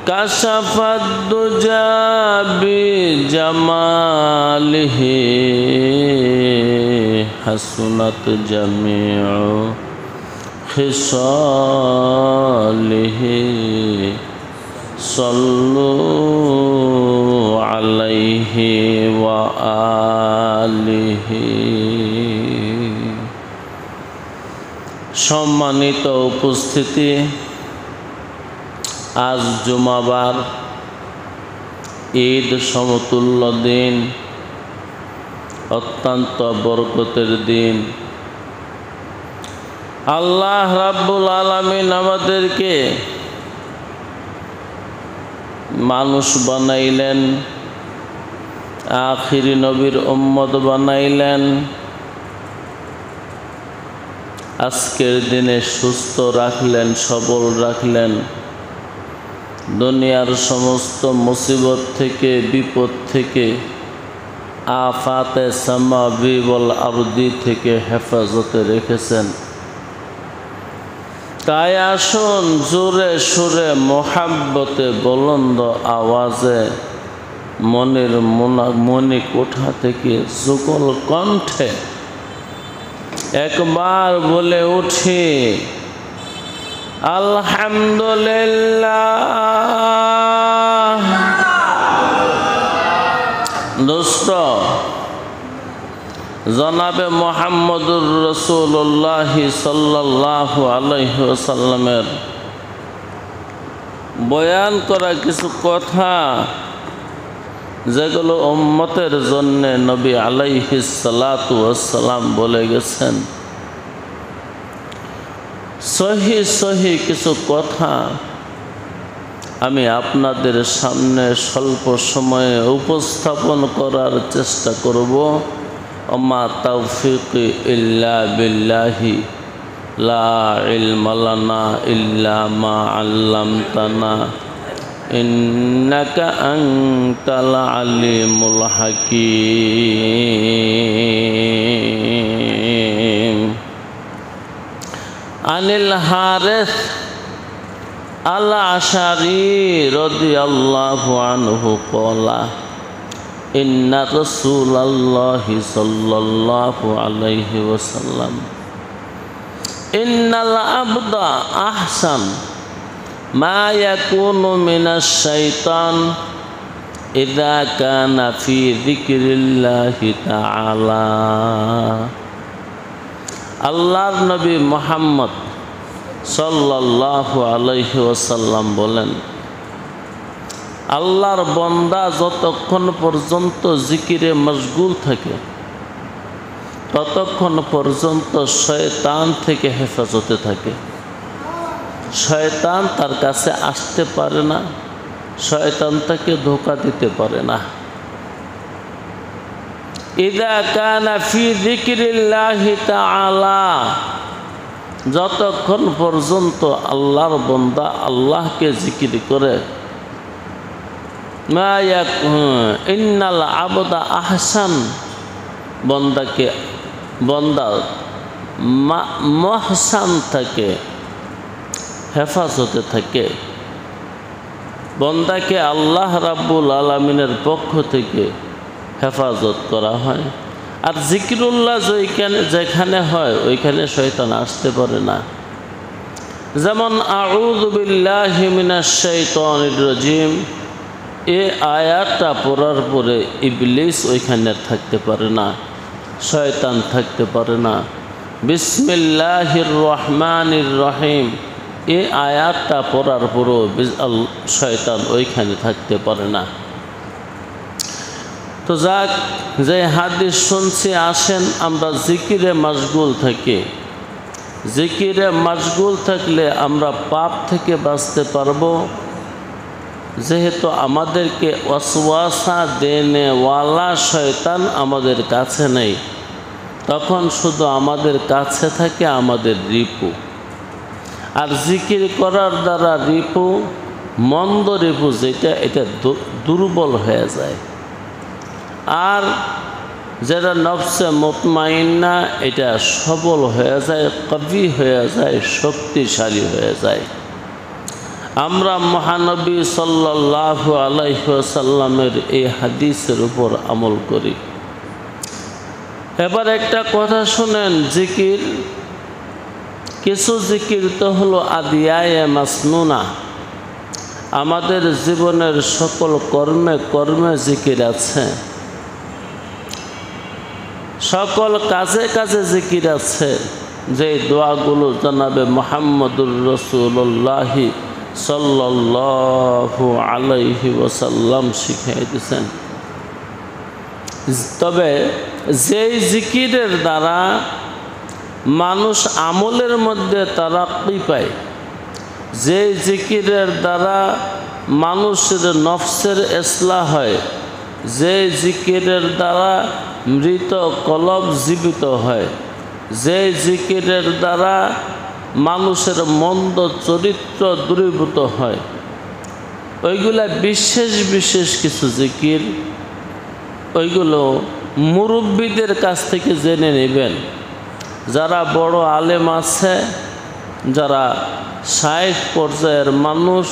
কাশাফাদ দুজা বিজামালিহি হাসুনাত জামিউ খিসালিহি সাল্লু আলাইহি ওয়া আলিহি। সম্মানিত উপস্থিতি, আজ জুমাবার, ঈদ সমতুল্য দিন, অত্যন্ত বরকতের দিন। আল্লাহ রাব্বুল আলামিন আমাদেরকে মানুষ বানাইলেন, আখিরি নবীর উম্মত বানাইলেন। আজকের দিনে সুস্থ রাখলেন, সবল রাখলেন, দুনিয়ার সমস্ত মুসিবত থেকে, বিপদ থেকে, আফাতে সামাবি ওয়াল আরদি থেকে হেফাজতে রেখেছেন। তাই আসুন জোরে সুরে মোহাব্বতে বুলন্দ আওয়াজে মনের মনি কোঠা থেকে যুগল কণ্ঠে একবার বলে উঠি আলহামদুলিল্লাহ। দোস্ত, জনাবে মুহাম্মদুর রাসূলুল্লাহ সাল্লাল্লাহু আলাইহি ওয়াসাল্লামের বয়ান করা কিছু কথা, যেগুলো উম্মতের জন্য নবী আলাইহিস সালাতু ওয়াস সালাম বলে গেছেন। সহি সহি কিছু কথা আমি আপনাদের সামনে স্বল্প সময়ে উপস্থাপন করার চেষ্টা করব। ওমা তাওফিকি ইল্লা বিল্লাহি লা ইলমা লানা ইল্লা মা আল্লামতানা ইন্নাকা আনতাল আলিমুল হাকীম। আনিল হারিস আল আশারি রাদিয়াল্লাহু আনহু ক্বালা ইন্না রাসূলাল্লাহি সাল্লাল্লাহু আলাইহি ওয়াসাল্লাম ইন্নাল আবদা আহসান মা ইয়াকুনু মিনাশ শাইতান ইযা কানা ফি যিকরিল্লাহি তাআলা। আল্লাহর নবী মুহাম্মদ সাল্লাল্লাহু আলাইহি ওয়াসাল্লাম বলেন, আল্লাহর বান্দা যতক্ষণ পর্যন্ত জিকিরে মশগুল থাকে ততক্ষণ পর্যন্ত শয়তান থেকে হেফাজতে থাকে। শয়তান তার কাছে আসতে পারে না, শয়তান তাকে ধোঁকা দিতে পারে না। ইযা কানা ফি যিকরিল্লাহি তাআলা, যতক্ষণ পর্যন্ত আল্লাহর বান্দা আল্লাহকে জিকির করে, ইন্নাল আবদা আহসান, বান্দা মহসান থাকে, হেফাজতে থাকে। বান্দাকে আল্লাহ রাব্বুল আলামিনের পক্ষ থেকে হেফাজত করা হয়। আর জিকিরুল্লাহ যেখানে হয় ওইখানে শয়তান আসতে পারে না। যেমন আউযু বিল্লাহি মিনাশ শাইতানির রাজিম, এই আয়াতটা পড়ার পরে ইবলিস ওইখানে থাকতে পারে না, শয়তান থাকতে পারে না। বিসমিল্লাহির রহমানির রহিম, এই আয়াতটা পড়ার পরও শয়তান ওইখানে থাকতে পারে না। তো যাক, যে হাদিস শুনছি, আসেন আমরা জিকিরে মশগুল থাকি। জিকিরে মশগুল থাকলে আমরা পাপ থেকে বাঁচতে পারবো। যেহেতু আমাদেরকে ওয়াসওয়াসা দেনেওয়ালা শয়তান আমাদের কাছে নেই, তখন শুধু আমাদের কাছে থাকে আমাদের রিপু। আর জিকির করার দ্বারা রিপু, মন্দ রিপু যেটা, এটা দুর্বল হয়ে যায়। আর যেটা নফসে মুতমাইন্না, এটা সবল হয়ে যায়, কবি হয়ে যায়, শক্তিশালী হয়ে যায়। আমরা মহানবী সাল্লাল্লাহু আলাইহি ওয়াসাল্লামের এই হাদিসের উপর আমল করি। এবার একটা কথা শুনেন, জিকির, কিছু জিকির তো হলো আদিয়ায়ে মাসনুনা, আমাদের জীবনের সকল কর্মে কর্মে জিকির আছে, সকল কাজে কাজে জিকির আছে। যে দোয়াগুলো জনাবে মুহাম্মদুর রাসূলুল্লাহ সাল্লাল্লাহু আলাইহি ওয়াসাল্লাম শিখিয়ে দিয়েছেন। তবে যেই জিকিরের দ্বারা মানুষ আমলের মধ্যে তারাক্কি পায়, যেই জিকিরের দ্বারা মানুষের নফসের ইসলাহ হয়, যে জিকিরের দ্বারা মৃত কলব জীবিত হয়, যে জিকিরের দ্বারা মানুষের মন্দ চরিত্র দূরীভূত হয়, ওইগুলা বিশেষ বিশেষ কিছু জিকির, ওইগুলো মুরব্বীদের কাছ থেকে জেনে নেবেন। যারা বড় আলেম আছে, যারা শায়েখ পর্যায়ের মানুষ,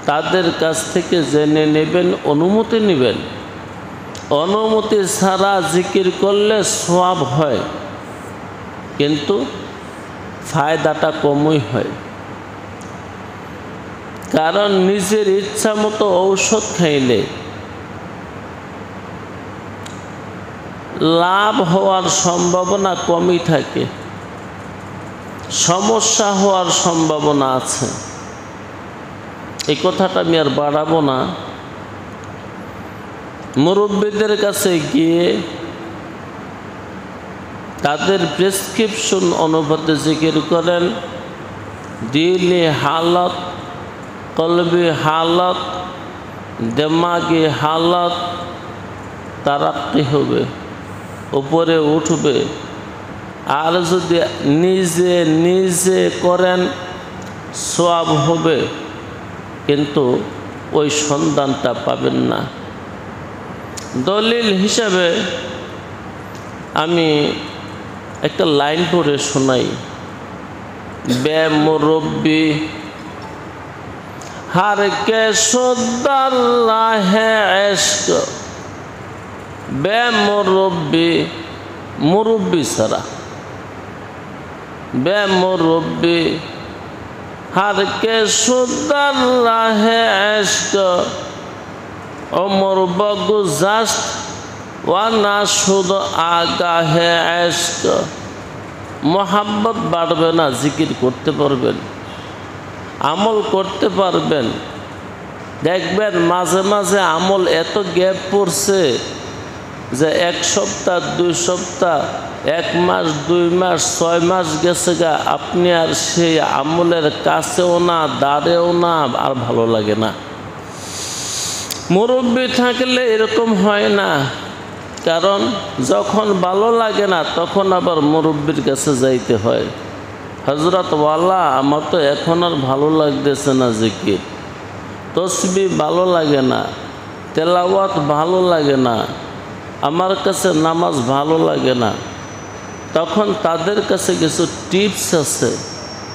তাদের কাছ থেকে জেনে নেবেন, অনুমতি নেবেন। অনুমতি ছাড়া জিকির করলে সওয়াব হয়, কিন্তু ফায়দাটা কমই হয়। কারণ নিজের ইচ্ছা মতো ঔষধ খাইলে লাভ হওয়ার সম্ভাবনা কমই থাকে, সমস্যা হওয়ার সম্ভাবনা আছে। এই কথাটা আমি আর বাড়াবো না। মুরব্বীদের কাছে গিয়ে তাদের প্রেসক্রিপশন অনুপাতে জিকির করেন। দিলি হালত, কলবি হালত, দেমাগি হালত তারাক্কি হবে, উপরে উঠবে। আর যদি নিজে নিজে করেন সওয়াব হবে, কিন্তু ওই সন্ধানটা পাবেন না। দলিল হিসাবে আমি একটা লাইন পড়ে শোনাই। বে মুরব্বি হার কে সুদ্দার রাহে ইশক, বে মুরব্বি, মুরব্বি ছাড়া, বে মুরব্বি হার কে সুদ্দার রাহে ইশক, ওমর বগুজাস্ত ওয়া না শুধু আগাহে ইশক। মোহাব্বত বাড়বে না, জিকির করতে পারবেন, আমল করতে পারবেন। দেখবেন মাঝে মাঝে আমল এত গ্যাপ পড়ছে যে 1 সপ্তাহ 2 সপ্তাহ 1 মাস 2 মাস 6 মাস গেছে গা, আপনি আর সেই আমলের কাছেও না, দাঁড়েও না, আর ভালো লাগে না। মুরব্বি থাকলে এরকম হয় না, কারণ যখন ভালো লাগে না তখন আবার মুরব্বির কাছে যাইতে হয়। হযরত ওয়ালা, আমার তো এখন আর ভালো লাগতেছে না জিকির, তসবিহ ভালো লাগে না, তেলাওয়াত ভালো লাগে না, আমার কাছে নামাজ ভালো লাগে না। তখন তাদের কাছে কিছু টিপস আছে,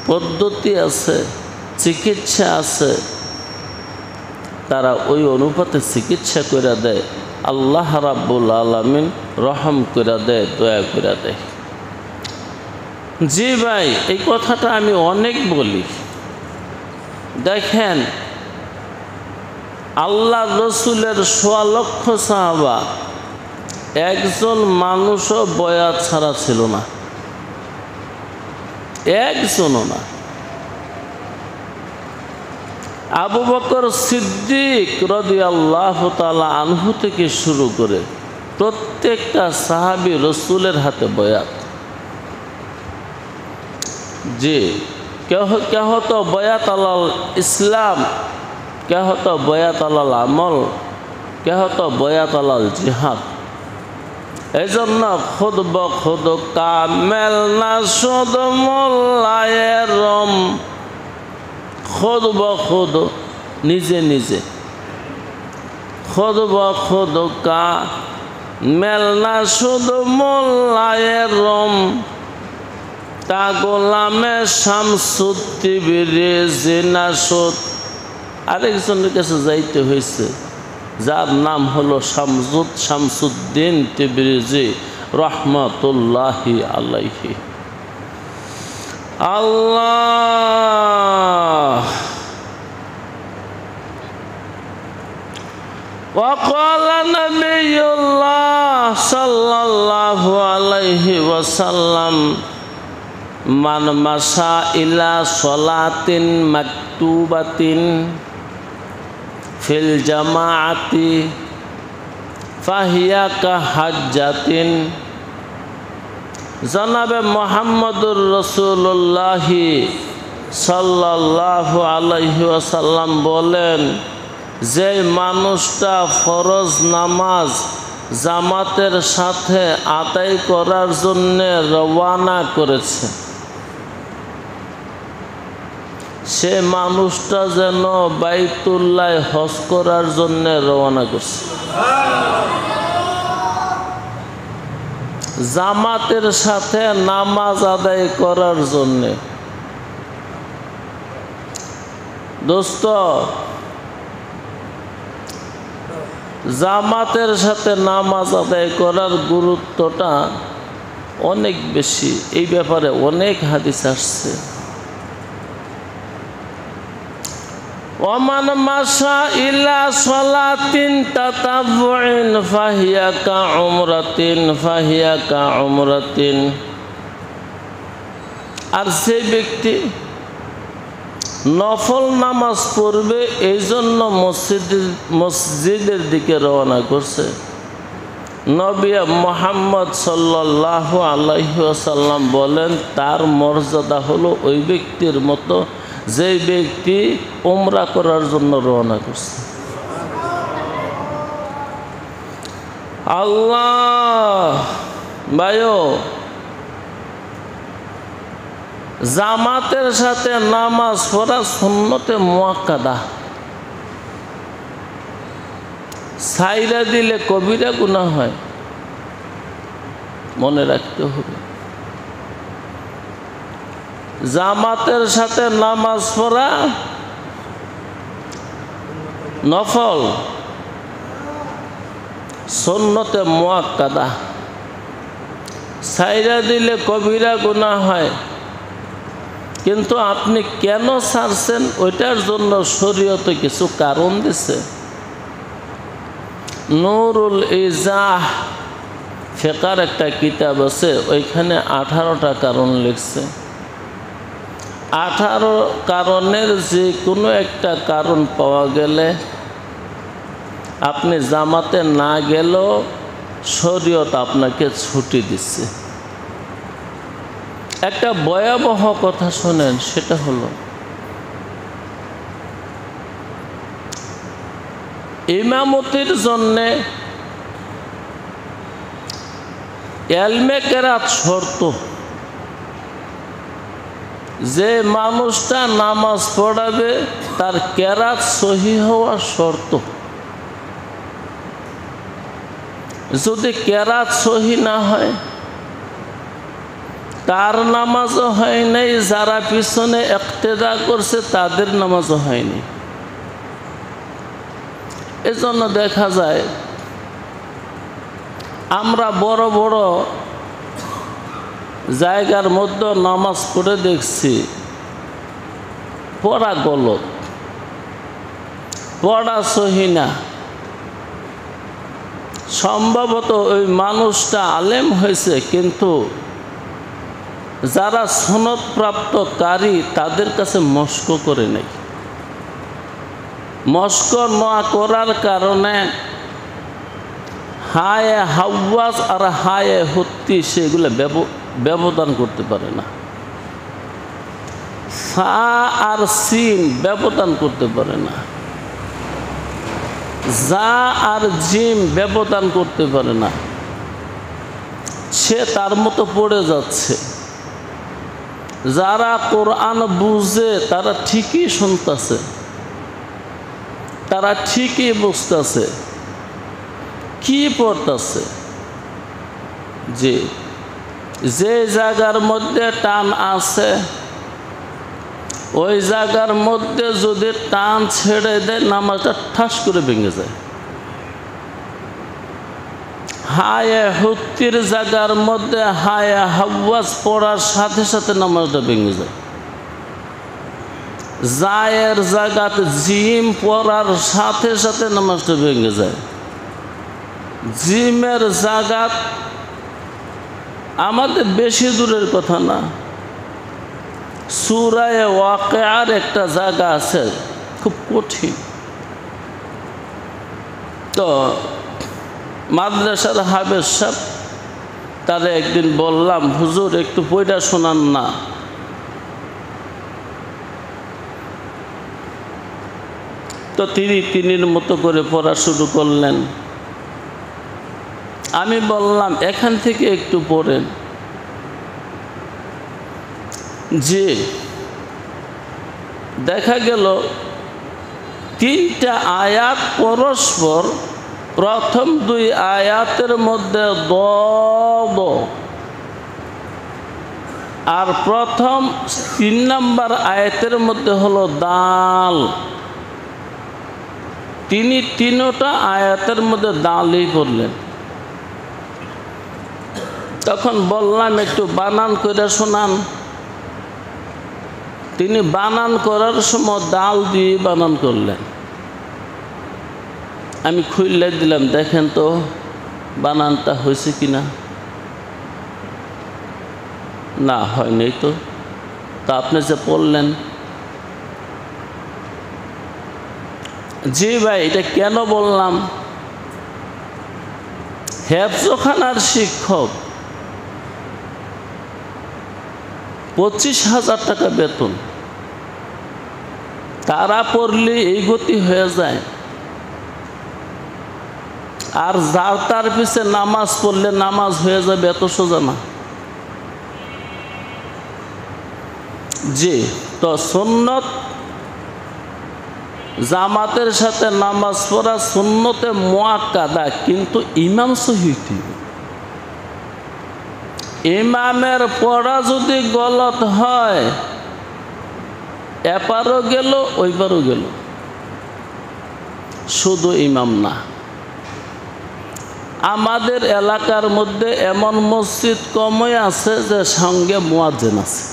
পদ্ধতি আছে, চিকিৎসা আছে, তারা ওই অনুপাতে চিকিৎসা করে দেয়। আল্লাহ রাব্বুল আলামিন রহম করে দেয়, দয়া করে দেয়। জি ভাই, এই কথাটা আমি অনেক বলি। দেখেন, আল্লাহ রসুলের 1.25 লক্ষ সাহাবা, একজন মানুষও বয়াত ছাড়া ছিল না, একজনও না। আবু বকর সিদ্দিক রাদিয়াল্লাহু তাআলা আনহু থেকে শুরু করে প্রত্যেকটা সাহাবী রসুলের হাতে বয়াত। জি, কেহ তো বয়াত আলাল ইসলাম, কেহ তো বয়াত আলাল আমল, কেহ তো বয়াত আলাল জিহাদ। এই জন্য খুদ বখুদ কামেল না শুদ মোল্লায়ের রম, খুদ বখুদ নিজে নিজে, খুদ বখুদ কামেল না শুদ মোল্লায়ের রম, তা গোলামে শামসুদ্দিবিরে জিনাসুদ আরেকজনের কাছে যাইতে হয়েছে, যার নাম হলো শামসুদ্দিন তিবরিজি রহমাতুল্লাহি আলাইহি। আল্লাহ وقال نبي الله صلى الله عليه وسلم من مشى إلى صلاة مكتوبة في الجماعة فهي كحجة জনাবে মুহাম্মদুর রাসূলুল্লাহ সাল্লাল্লাহু আলাইহি ওয়াসাল্লাম বলেন, যে মানুষটা ফরজ নামাজ জামাতের সাথে আদায় করার জন্য রওনা করেছে, সে মানুষটা যেন বাইতুল্লাহ হজ করার জন্য রওনা করছে। জামাতের সাথে নামাজ আদায় করার জন্য। দোস্ত, জামাতের সাথে নামাজ আদায় করার গুরুত্বটা অনেক বেশি। এই ব্যাপারে অনেক হাদিস আসছে। ওমান মাশা ইলা সালাতিন তাতাবুইন ফাহিয়া কা উমরাতিন। আর সেই ব্যক্তি নফল নামাজ পড়বে এই জন্য মসজিদের দিকে রওনা করছে, নবী মুহাম্মদ সাল্লাল্লাহু আলাইহি ওয়াসাল্লাম বলেন, তার মর্যাদা হলো ওই ব্যক্তির মতো যে ব্যক্তি উমরা করার জন্য রওনা করছে। আল্লাহ ভাইও, জামাতের সাথে নামাজ পড়া সুন্নতে মুআক্কাদা। ছাইরা দিলে কবিরা গুনাহ হয়, মনে রাখতে হবে। জামাতের সাথে নামাজ পড়া নফল, সুন্নতে মুআক্কাদা। ছাইরা দিলে কবিরা গুনাহ হয়, কিন্তু আপনি কেন ছাড়ছেন ওইটার জন্য শরীয়তে কিছু কারণ দিছে। নুরুল ইজাহ ফিকার একটা কিতাব আছে, ওইখানে 18টা কারণ লিখছে। 18 কারণের যে কোনো একটা কারণ পাওয়া গেলে আপনি জামাতে না গেলেও শরীয়ত আপনাকে ছুটি দিচ্ছে। একটা ভয়াবহ কথা শোনেন, সেটা হলো ইমামতির জন্যে ইলমে কেরাত শর্ত। যে মানুষটা নামাজ পড়াবে তার কেরাত সহি হওয়া শর্ত। যদি কেরাত সহি না হয়, তার নামাজও হয় নাই, যারা পিছনে ইক্তেদা করছে তাদের নামাজও হয়নি। এজন্য দেখা যায় আমরা বড় বড় জায়গার মধ্যে নামাজ পড়ে দেখছি পড়া গলত, পড়া সহি না। সম্ভবত ওই মানুষটা আলেম হয়েছে, কিন্তু যারা সনদপ্রাপ্ত কারি তাদের কাছে মস্ক করে নেই। মস্ক না করার কারণে হায়ে হাওয়াজ আর হায়ে হত্তি সেগুলো ব্যবধান করতে পারে না। ফা আর সিন ব্যবধান করতে পারে না। যা আর জিম ব্যবধান করতে পারে না। সে তার মতো পড়ে যাচ্ছে। যারা কোরআন বুঝে তারা ঠিকই শুনতেছে, তারা ঠিকই বুঝতেছে কি পড়তেছে। যে জায়গার মধ্যে টান আছে ওই জায়গার মধ্যে যদি টান ছেড়ে দেয় নামাজটা ঠাস করে ভেঙে যায়। হায়ে হুত্তির জায়গার মধ্যে হায়ে হাওয়াজ পড়ার সাথে সাথে নামাজটা ভেঙে যায়। জায়ের জায়গাতে জিম পড়ার সাথে সাথে নামাজটা ভেঙে যায়। জিমের জায়গাত আমাদের বেশি দূরের কথা না, সূরা ওয়াকিয়ার একটা জায়গা আছে খুব কঠিন। তো মাদ্রাসার হাফেজ সাহেব তারে একদিন বললাম, হুজুর একটু পড়া শোনান না। তো তিনির মতো করে পড়া শুরু করলেন। আমি বললাম এখান থেকে একটু পড়েন। যে দেখা গেল 3টা আয়াত পরস্পর, প্রথম 2 আয়াতের মধ্যে দ, আর প্রথম 3 নম্বর আয়াতের মধ্যে হলো দাল। তিনি 3টা আয়াতের মধ্যে দালই পড়লেন। তখন বললাম একটু বানান করে শোনান। তিনি বানান করার সময় দাল দিয়ে বানান করলেন। আমি খুললে দিলাম, দেখেন তো বানানটা হয়েছে কিনা। না, হয়নি তো। তা আপনি যে পড়লেন। জি ভাই, এটা কেন বললাম? হেফজখানার শিক্ষক 25,000 টাকা বেতন, তারা পড়লে এই গতি হয়ে যায়। আর যার তার পিছে নামাজ পড়লে নামাজ হয়ে যাবে, এত সোজা না। জি, তো সুন্নত জামাতের সাথে নামাজ পড়া সুন্নতে মুআক্কাদা, কিন্তু ইমাম সহিহ। ইমামের পড়া যদি গলত হয়, এপারও গেল ওইপারও গেল। শুধু ইমাম না, আমাদের এলাকার মধ্যে এমন মসজিদ কমই আছে যে সঙ্গে মুয়াজ্জিন আছে।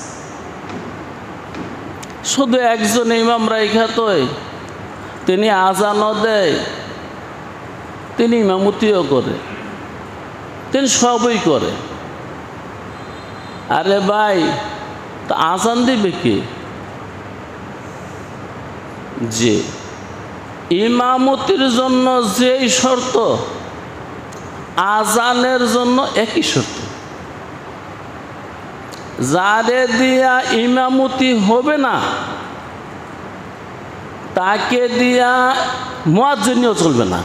শুধু একজন ইমাম রাইখা তো তিনি আজানও দেয়, তিনি ইমামতিও করে, তিনি সবই করে। আরে ভাই, তো আজান দিবে কি? যে ইমামতির জন্য যেই শর্ত, আজানের জন্য একই শর্ত। যারে দিয়া ইমামতি হবে না, তাকে দিয়া মুয়াজ্জিনও চলবে না।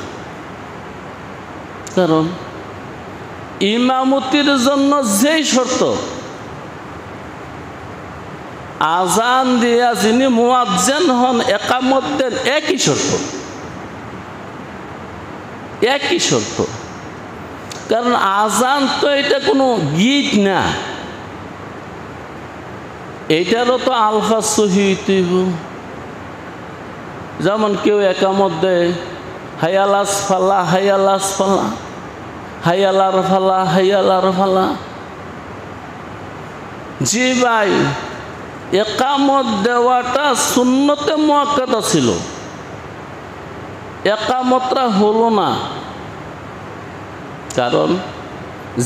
কারণ ইমামতির জন্য যেই শর্ত, আজান দিয়া যিনি মুয়াজ্জিন হন, একামত দেন, একই শর্ত, একই শর্ত। কারণ আজান তো এটা কোনো গীত না, এইটারও তো আলফা সহিব। যেমন কেউ একামত দেয়, হায়ালাস ফালা, হায়ালাস ফালা, হায়ালার ফালা, হায়ালার ফালা। জি ভাই, একামত দেওয়াটা সুন্নতে মুআক্কাদা ছিল, একামতটা হলো না। কারণ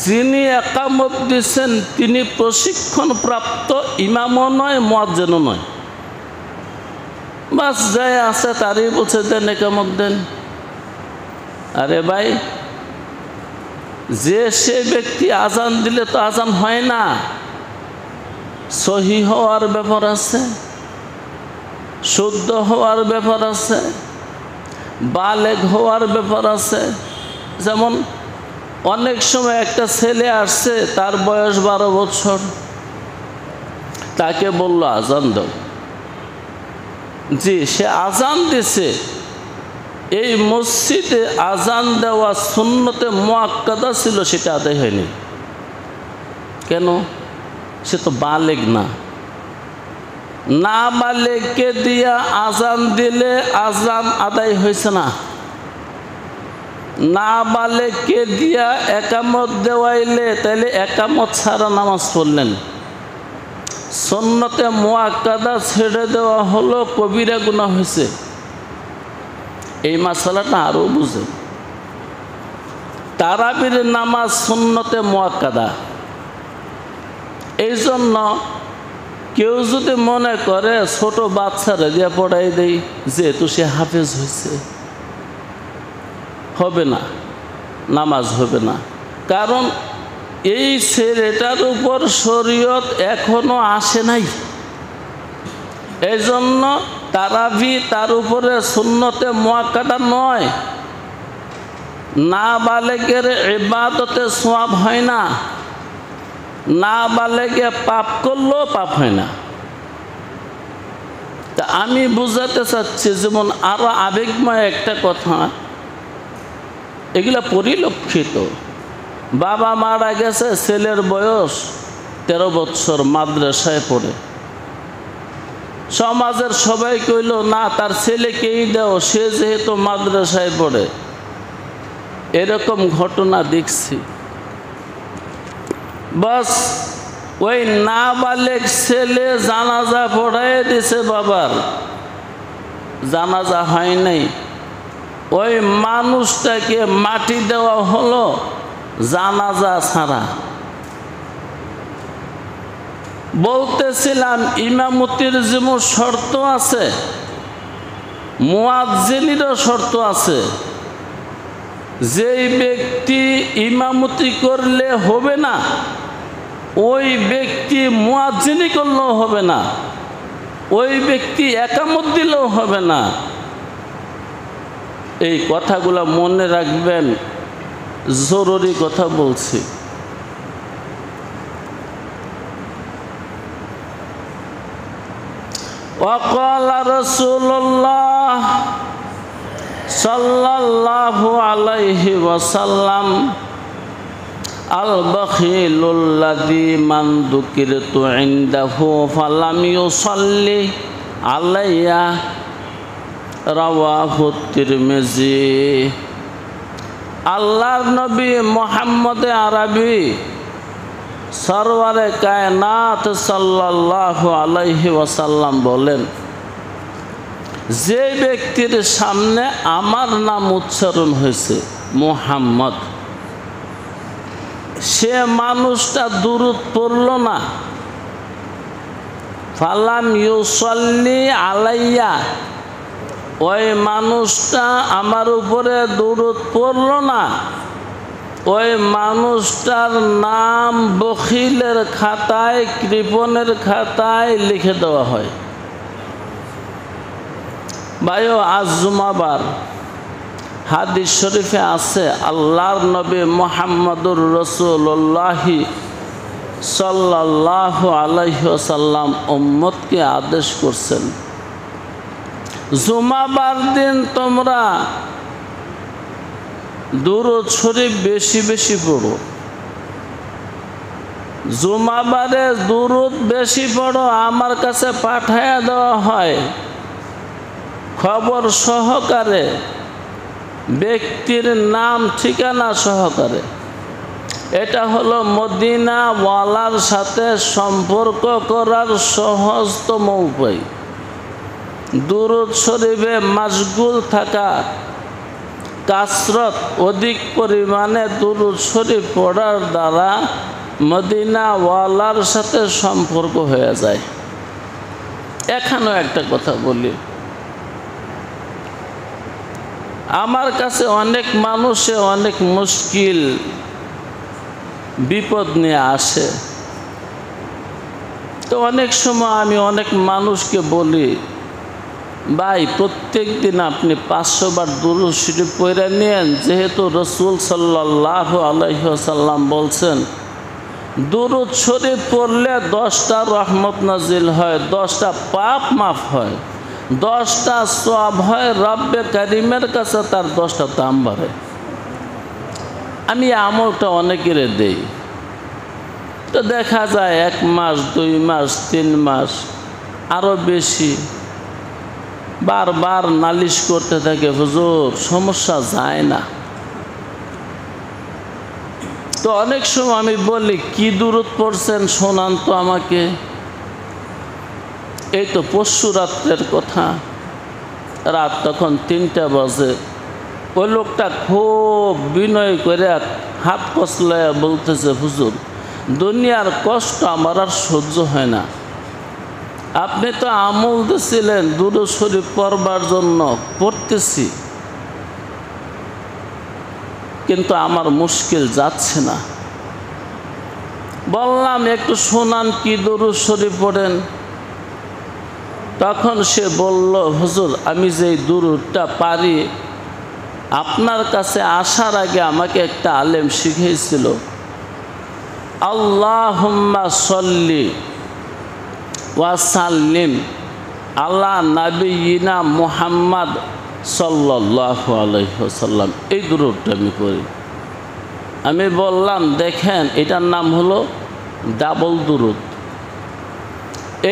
যিনি একামত দিচ্ছেন তিনি প্রশিক্ষণপ্রাপ্ত ইমামও নয়, মুয়াজ্জিনও নয়। বাস যাই আছে তারই বলছে দেন, একামত দেন। আরে ভাই, যে সে ব্যক্তি আজান দিলে তো আজান হয় না, সহিহ হওয়ার ব্যাপার আছে, শুদ্ধ হওয়ার ব্যাপার আছে, বালেগ হওয়ার ব্যাপার আছে। যেমন অনেক সময় একটা ছেলে আসছে, তার বয়স 12 বছর, তাকে বলল আজান দাও। জি, সে আজান দিছে। এই মসজিদে আজান দেওয়া সুন্নতে মুআক্কাদা ছিল, সেটা আদায় হয়নি। কেন? সে তো বালেগ না। নাবালেগকে দিয়া আজান দিলে আজান আদায় হয়েছে না। নাবালেগকে দিয়া একামত দেওয়াইলে তাইলে একামত ছাড়া নামাজ পড়লেন। সুন্নতে মুআক্কাদা ছেড়ে দেওয়া হলো, কবিরা গুনাহ হয়েছে। এই মাসালাটা আরও বুঝেন। তারাবির নামাজ সুন্নতে মুআক্কাদা। এই জন্য কেউ যদি মনে করে ছোট বাচ্চারা দিয়ে পড়াই দেই যেহেতু সে হাফেজ হয়েছে, হবে না, নামাজ হবে না। কারণ এই ছেলেটার উপর শরীয়ত এখনো আসে নাই। এই জন্য তারাবি তার উপরে সুন্নতে মুআক্কাদা নয়। নাবালেগের ইবাদতে সওয়াব হয় না, নাবালেগে পাপ করলেও পাপ হয় না। তা আমি বুঝাতে চাচ্ছি, যেমন আরো আবেগময় একটা কথা, এগুলা পরিলক্ষিত। বাবা মারা গেছে, ছেলের বয়স 13 বছর, মাদ্রাসায় পড়ে। সমাজের সবাই কইল না তার ছেলেকেই দাও, সে যেহেতু মাদ্রাসায় পড়ে। এরকম ঘটনা দেখছি। বাস ওই নাবালেগ ছেলে জানাজা পড়াই দিছে, বাবার জানাজা হয় নাই। ওই মানুষটাকে মাটি দেওয়া হলো জানাজা ছাড়া। বলতেছিলাম ইমামতির যেমন শর্ত আছে, মুয়াজ্জিনেরও শর্ত আছে। যেই ব্যক্তি ইমামতি করলে হবে না, ওই ব্যক্তি মুয়াজ্জিনি করলেও হবে না, ওই ব্যক্তি একামত দিলেও হবে না। এই কথাগুলো মনে রাখবেন, জরুরি কথা বলছি। ওয়াকালা রাসূলুল্লাহ সাল্লাল্লাহু আলাইহি ওয়াসাল্লাম আল বাখিলুল্লাযী মান যুকিরতু ইনদাহু ফালাম ইউসাল্লি আলাইয়া, রাওয়াহু তিরমিজি। আল্লাহর নবী মুহাম্মদ আরবি সরওয়ারে কায়নাত সাল্লাল্লাহু আলাইহি ওয়াসাল্লাম বলেন, যে ব্যক্তির সামনে আমার নাম উচ্চারণ হয়েছে মুহাম্মদ, সে মানুষটা দুরূদ পড়ল না, ফালাম ইউসাল্লি আলাইয়া, ওই মানুষটা আমার উপরে দুরূদ পড়ল না, ওই মানুষটার নাম বখিলের খাতায়, কৃপণের খাতায় লিখে দেওয়া হয়। ভাইও, আজ জুমাবার হাদিস শরীফে আছে, আল্লাহর নবী মুহাম্মদুর রাসূলুল্লাহ সাল্লাল্লাহু আলাইহি ওয়াসাল্লাম উম্মতকে আদেশ করছেন, জুমাবার দিন তোমরা দুরূদ শরীফ বেশি বেশি পড়ো। জুমাবারে দুরূদ বেশি পড়ো, আমার কাছে পাঠায়া দেওয়া হয় খবর সহকারে, ব্যক্তির নাম ঠিকানা সহকারে। এটা হলো মদিনা ওয়ালার সাথে সম্পর্ক করার সহজতম উপায়। দুরূদ শরীফে মাশগুল থাকা, কাসরত অধিক পরিমাণে দুরূদ শরীফ পড়ার দ্বারা মদিনা ওয়ালার সাথে সম্পর্ক হয়ে যায়। এখানেও একটা কথা বলি, আমার কাছে অনেক মানুষে অনেক মুশকিল বিপদ নিয়ে আসে। তো অনেক সময় আমি অনেক মানুষকে বলি, ভাই প্রত্যেক দিন আপনি 500 বার দুরূদ শরীফ পড়ে নেন, যেহেতু রাসূল সাল্লাল্লাহু আলাইহি ওয়াসাল্লাম বলছেন দুরূদ শরীফ পড়লে 10টা রহমত নাজিল হয়, 10টা পাপ মাফ হয়, 10টা সওয়াব হয়, রব্বে কারিমের কাছে তার 10টা দাম বাড়ে। আমি আমলটা অনেকের দেই, তো দেখা যায় 1 মাস 2 মাস 3 মাস আরো বেশি, বারবার নালিশ করতে থাকে, হুজুর সমস্যা যায় না। তো অনেক সময় আমি বলি, কি দুরূদ পড়ছেন শোনান তো আমাকে। এই তো পরশু রাত্রের কথা, রাত তখন 3টা বাজে। ওই লোকটা খুব বিনয় করে হাত কসলায় বলতেছে, হুজুর দুনিয়ার কষ্ট আমার আর সহ্য হয় না। আপনি তো আমল দিয়েছিলেন দুরূদ শরীফ পড়বার জন্য, পড়তেছি, কিন্তু আমার মুশকিল যাচ্ছে না। বললাম একটু শোনান, কি দুরূদ শরীফ পড়েন। তখন সে বলল, হুজুর আমি যে দুরূদটা পারি, আপনার কাছে আসার আগে আমাকে একটা আলেম শিখিয়েছিল, আল্লাহুম্মা সাল্লি ওয়া সাল্লিম আলা নাবিয়িনা মুহাম্মদ সাল্লাল্লাহু আলাইহি ওয়াসাল্লাম। এই দুরূদটা আমি পড়ি। আমি বললাম, দেখেন এটার নাম হলো ডাবল দুরূদ।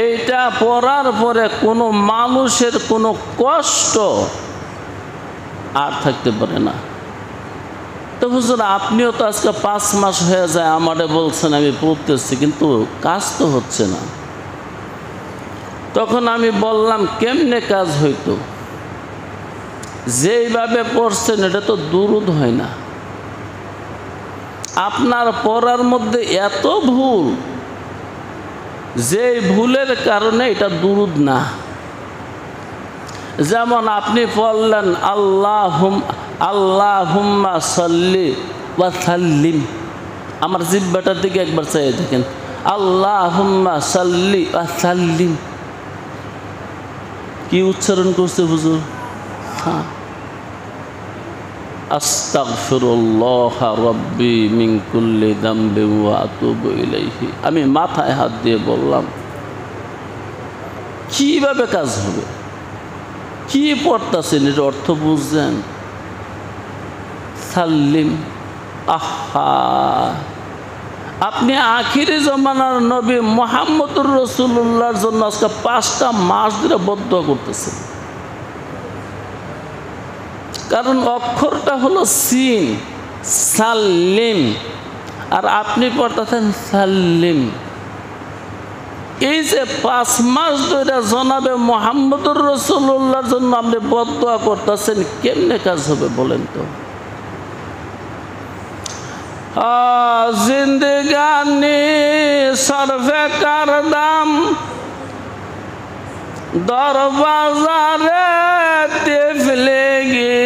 এইটা পড়ার পরে কোনো মানুষের কোনো কষ্ট আর থাকতে পারে না। তো হুজুর আপনিও তো আজকে 5 মাস হয়ে যায় আমারে বলছেন আমি পড়তেছি, কিন্তু কাজ তো হচ্ছে না। তখন আমি বললাম, কেমনে কাজ হইতো? যেইভাবে পড়ছেন এটা তো দুরূদ হয় না। আপনার পড়ার মধ্যে এত ভুল, যে ভুলের কারণে এটা দুরূদ না। যেমন আপনি পড়লেন আল্লাহুম্মা সাল্লি ওয়া সাল্লিম, আমার জিহ্বাটার দিকে একবার চাইয়ে দেখেন, আল্লাহুম্মা সাল্লি ওয়া সাল্লিম। কি উচ্চারণ করছে হুজুর? হ্যাঁ, আস্তাগফিরুল্লাহ রাব্বি মিন কুল্লি যামবি ওয়া আতুবু ইলাইহি। আমি মাথায় হাত দিয়ে বললাম, কিভাবে কাজ হবে? কি পড়তেছেন, এর অর্থ বুঝছেন? সাল্লিম, আহা, আপনি আখিরি জমানার নবী মুহাম্মদুর রাসূলুল্লাহর জন্য আজকে 5টা মাস ধরে বদদোয়া করতেছেন। কারণ অক্ষরটা হলো সিন, সাল্লিম, আর আপনি পড়তেছেন সাল্লিম। এই যে 5 মাস ধরে জনাবে মুহাম্মদুর রাসূলুল্লাহর জন্য আপনি বদদোয়া করতেছেন, কেমনে কাজ হবে বলেন তো? জিন্দেগানি সরফে কারদাম দরবাজারে তিফলেগি,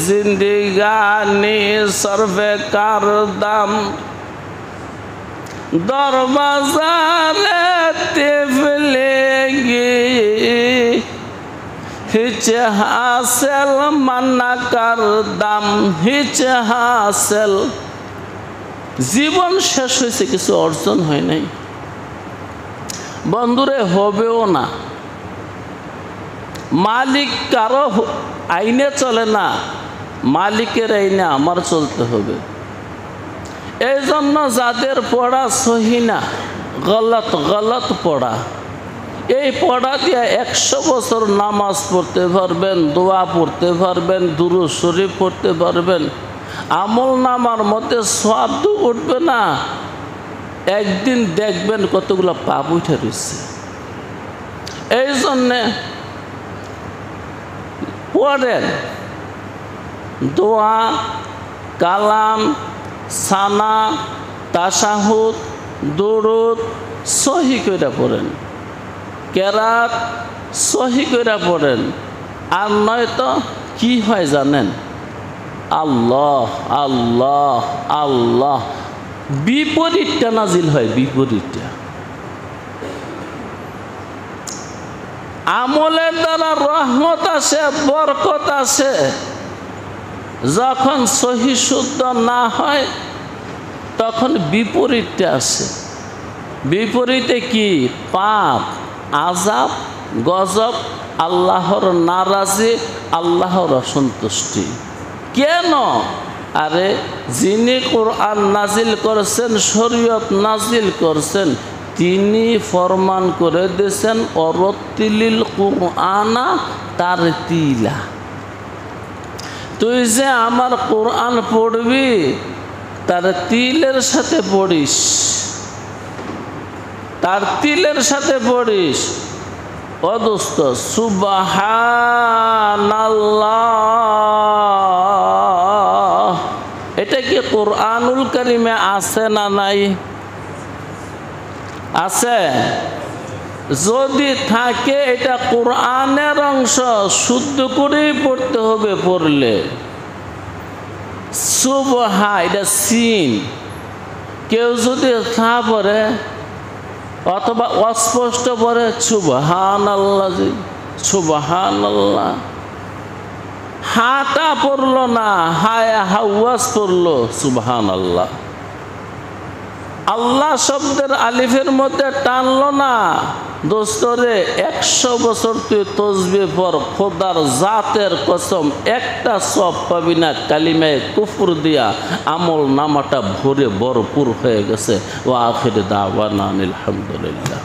জিন্দেগানি সরফে কারদাম দরবাজারে তিফলেগি, হিচ হাসেল মান্না কার দাম, হিচ হাসেল। জীবন শেষ হয়েছে, কিছু অর্জন হয় নাই বন্ধুরে, হবেও না। মালিক কারো আইনে চলে না, মালিকের আইনে আমার চলতে হবে। এই জন্য যাদের পড়া সহি না, গলত পড়া, এই পড়া দিয়ে 100 বছর নামাজ পড়তে পারবেন, দোয়া পড়তে পারবেন, দুরূদ শরীফ পড়তে পারবেন, আমল নামার মধ্যে সওয়াব তো উঠবে না। একদিন দেখবেন কতগুলো পাপ উঠে রয়েছে। এই জন্যে পড়েন, দোয়া, কালাম, সানা, তাশাহুদ, দুরূদ সহি কইরা পড়েন, কেরাত সহি কইরা পড়েন। আর নয়তো কি হয় জানেন? আল্লাহ আল্লাহ আল্লাহ, বিপরীতটা নাজিল হয়, বিপরীতটা। আমলের দ্বারা রহমত আসে, বরকত আসে। যখন সহি শুদ্ধ না হয় তখন বিপরীতটা আসে। বিপরীতে কি? পাপ, আযাব, গজব, আল্লাহর নারাজি, আল্লাহর অসন্তুষ্টি। কেন? আরে যিনি কোরআন নাজিল করছেন, শরীয়ত নাজিল করছেন, তিনি ফরমান করে দিয়েছেন অরতিলিল কুরআনা তারতিলা। তুই যে আমার কোরআন পড়বি তার তিলের সাথে পড়িস, তার তিলের সাথে পড়িস। ও দোস্ত, সুবহানাল্লাহ, এটা কি কোরআনুল কারিমে আছে না নাই? আছে। যদি থাকে এটা কোরআনের অংশ, শুদ্ধ করেই পড়তে হবে। পড়লে সুবহা, এটা সিন, কেউ যদি থা পড়ে অথবা অস্পষ্ট পড়ে সুবহানাল্লাহ, সুবহানাল্লাহ, হাটা পড়লো না, হায় হাওয়াজ পড়লো সুবহানাল্লাহ। আল্লাহ শব্দের আলিফের মধ্যে টানলো না। দোস্তরে 100 বছর তুই তসবিহ পড়, খোদার জাতের কসম একটা সব পাবি না। কালিমায়ে কুফর দিয়া আমল নামাটা ভরে ভরপুর হয়ে গেছে। ওয়া আখির দাওয়ানা আলহামদুলিল্লাহ।